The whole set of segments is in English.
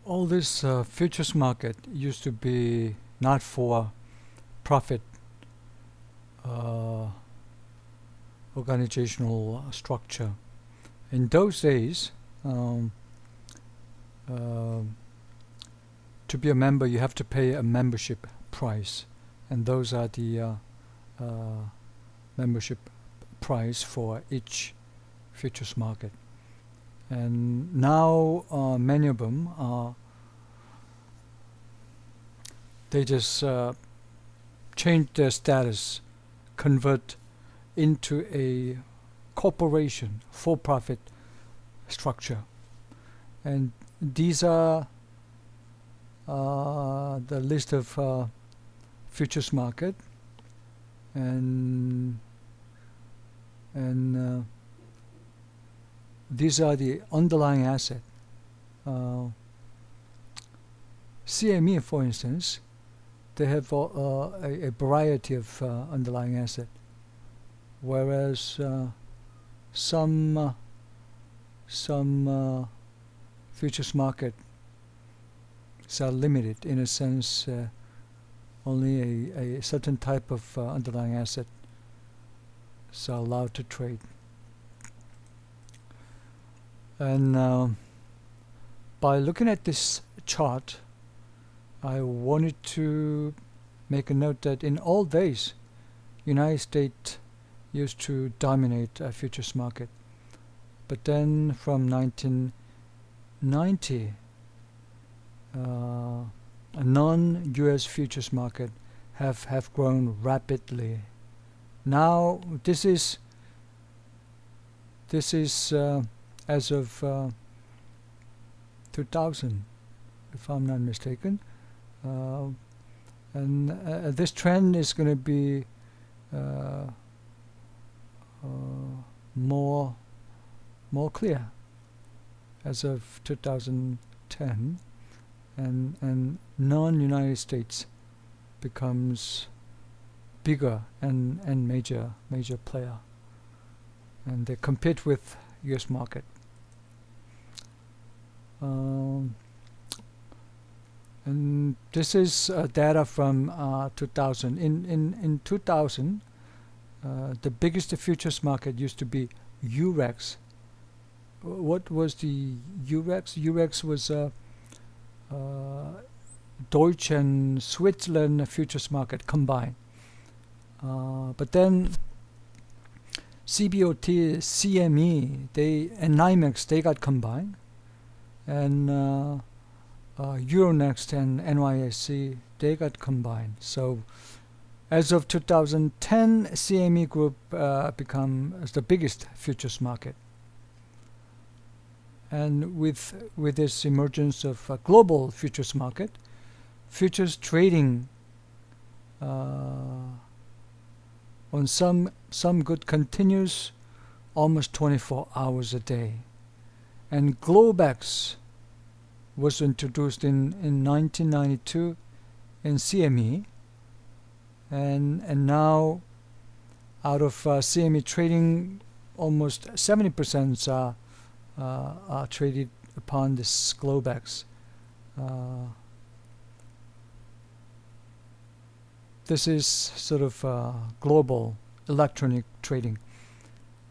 All this futures market used to be not for profit uh, organizational structure. In those days, uh, to be a member, you have to pay a membership price, and those are the uh, membership price for each futures market. And now many of them they just change their status, convert into a corporation, for-profit structure, and these are the list of futures market, and and these are the underlying asset. Uh, CME, for instance, they have a variety of underlying asset, whereas some futures market are limited in a sense. Only a certain type of underlying asset is allowed to trade. And by looking at this chart, I wanted to make a note that in old days, United States used to dominate a futures market. But then from 1990, a non-US futures market have grown rapidly. Now this is as of 2000, if I'm not mistaken, and this trend is going to be more clear as of 2010, and non-United States becomes bigger and major player, and they compete with US market. And this is data from 2000. In 2000, the biggest futures market used to be Eurex. What was the Eurex? Eurex was Deutsch and Switzerland futures market combined. But then CBOT, CME, and NYMEX, they got combined, and Euronext and NYSE, they got combined. So as of 2010, CME Group becomes the biggest futures market. And with this emergence of a global futures market, futures trading on some good continues almost 24 hours a day. And Globex was introduced in 1992 in CME, and now out of CME trading, almost 70% are traded upon this Globex. This is sort of global electronic trading.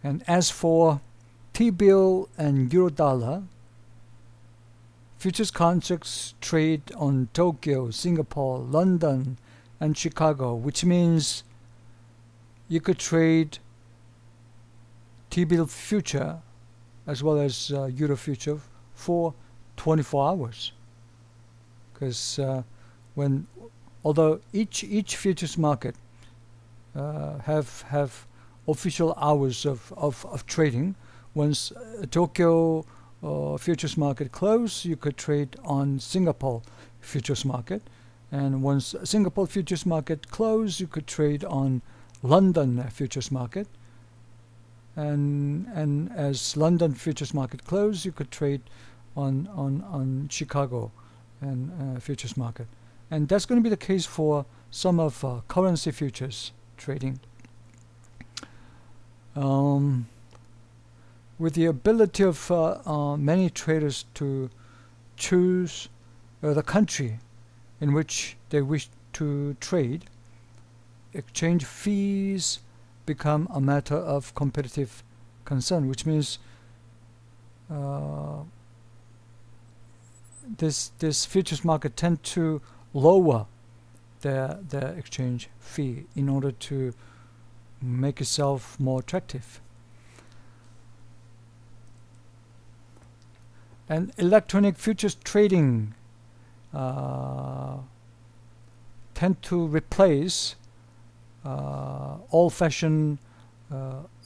And as for T-bill and Eurodollar, futures contracts trade on Tokyo, Singapore, London, and Chicago, which means you could trade T-bill future as well as Euro future for 24 hours. Because although each futures market have official hours of trading, once Tokyo futures market close, you could trade on Singapore futures market, and once Singapore futures market close, you could trade on London futures market, and as London futures market close, you could trade on Chicago and futures market. And that's going to be the case for some of currency futures trading. With the ability of many traders to choose the country in which they wish to trade, exchange fees become a matter of competitive concern, which means this futures market tend to lower their exchange fee in order to make itself more attractive. And electronic futures trading tend to replace old-fashioned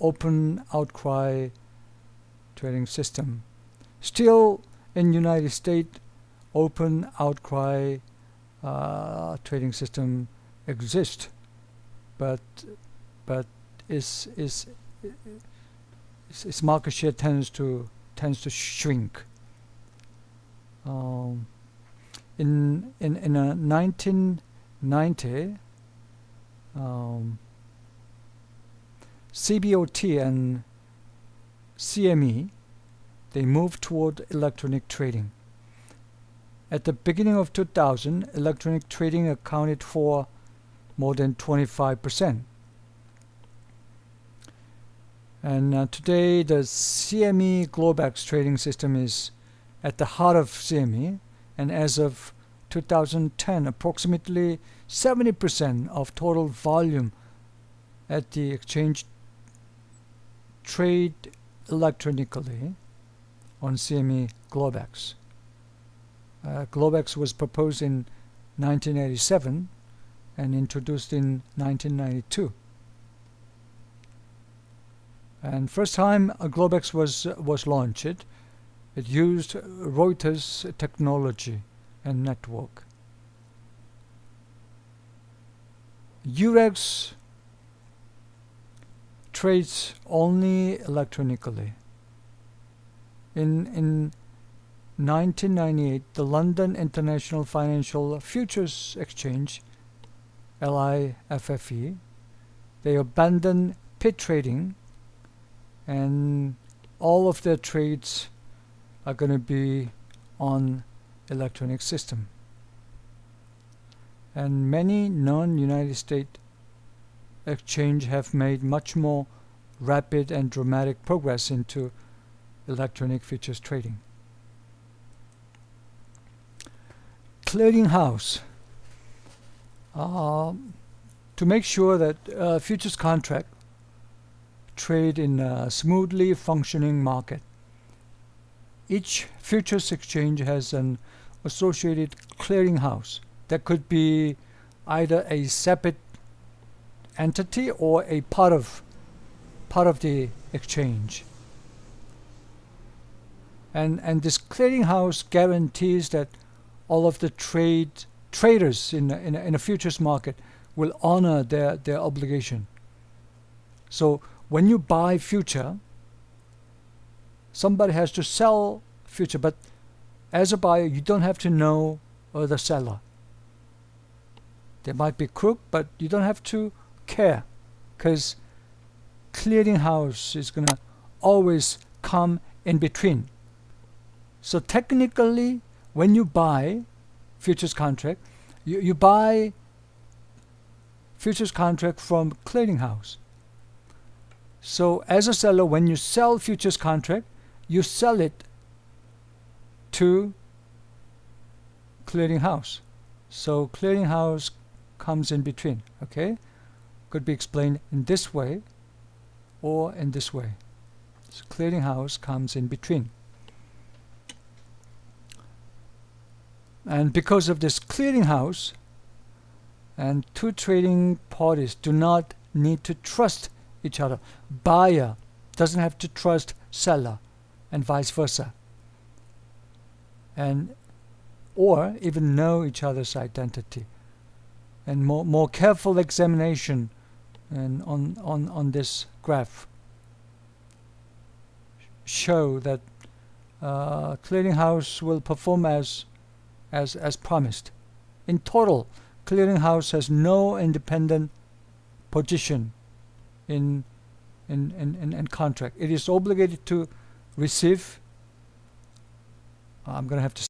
open outcry trading system. Still, in United States, open outcry trading system exists, but its market share tends to shrink. In 1990, CBOT and CME, they moved toward electronic trading. At the beginning of 2000, electronic trading accounted for more than 25%. And today, the CME Globex trading system is at the heart of CME, and as of 2010, approximately 70% of total volume at the exchange trade electronically on CME Globex. Globex was proposed in 1987 and introduced in 1992. And first time Globex was launched, it used Reuters technology and network. Eurex trades only electronically. In 1998, the London International Financial Futures Exchange, LIFFE, they abandoned pit trading, and all of their trades are going to be on electronic system. And many non-United States exchange have made much more rapid and dramatic progress into electronic futures trading. Clearinghouse. To make sure that futures contract trade in a smoothly functioning market, each futures exchange has an associated clearinghouse that could be either a separate entity or a part of the exchange. And this clearinghouse guarantees that all of the traders in a futures market will honor their obligation. So when you buy future, somebody has to sell future, but as a buyer, you don't have to know the seller. There might be crook, but you don't have to care, because clearinghouse is going to always come in between. So technically, when you buy futures contract, you buy futures contract from clearinghouse. So as a seller, when you sell futures contract, you sell it to clearinghouse. So clearinghouse comes in between. Okay, could be explained in this way or in this way. So clearinghouse comes in between. And because of this clearinghouse, and two trading parties do not need to trust each other. Buyer doesn't have to trust seller, and vice versa, and or even know each other's identity. And more careful examination and on this graph show that clearinghouse will perform as promised. In total, clearinghouse has no independent position in contract. It is obligated to receive. I'm going to have to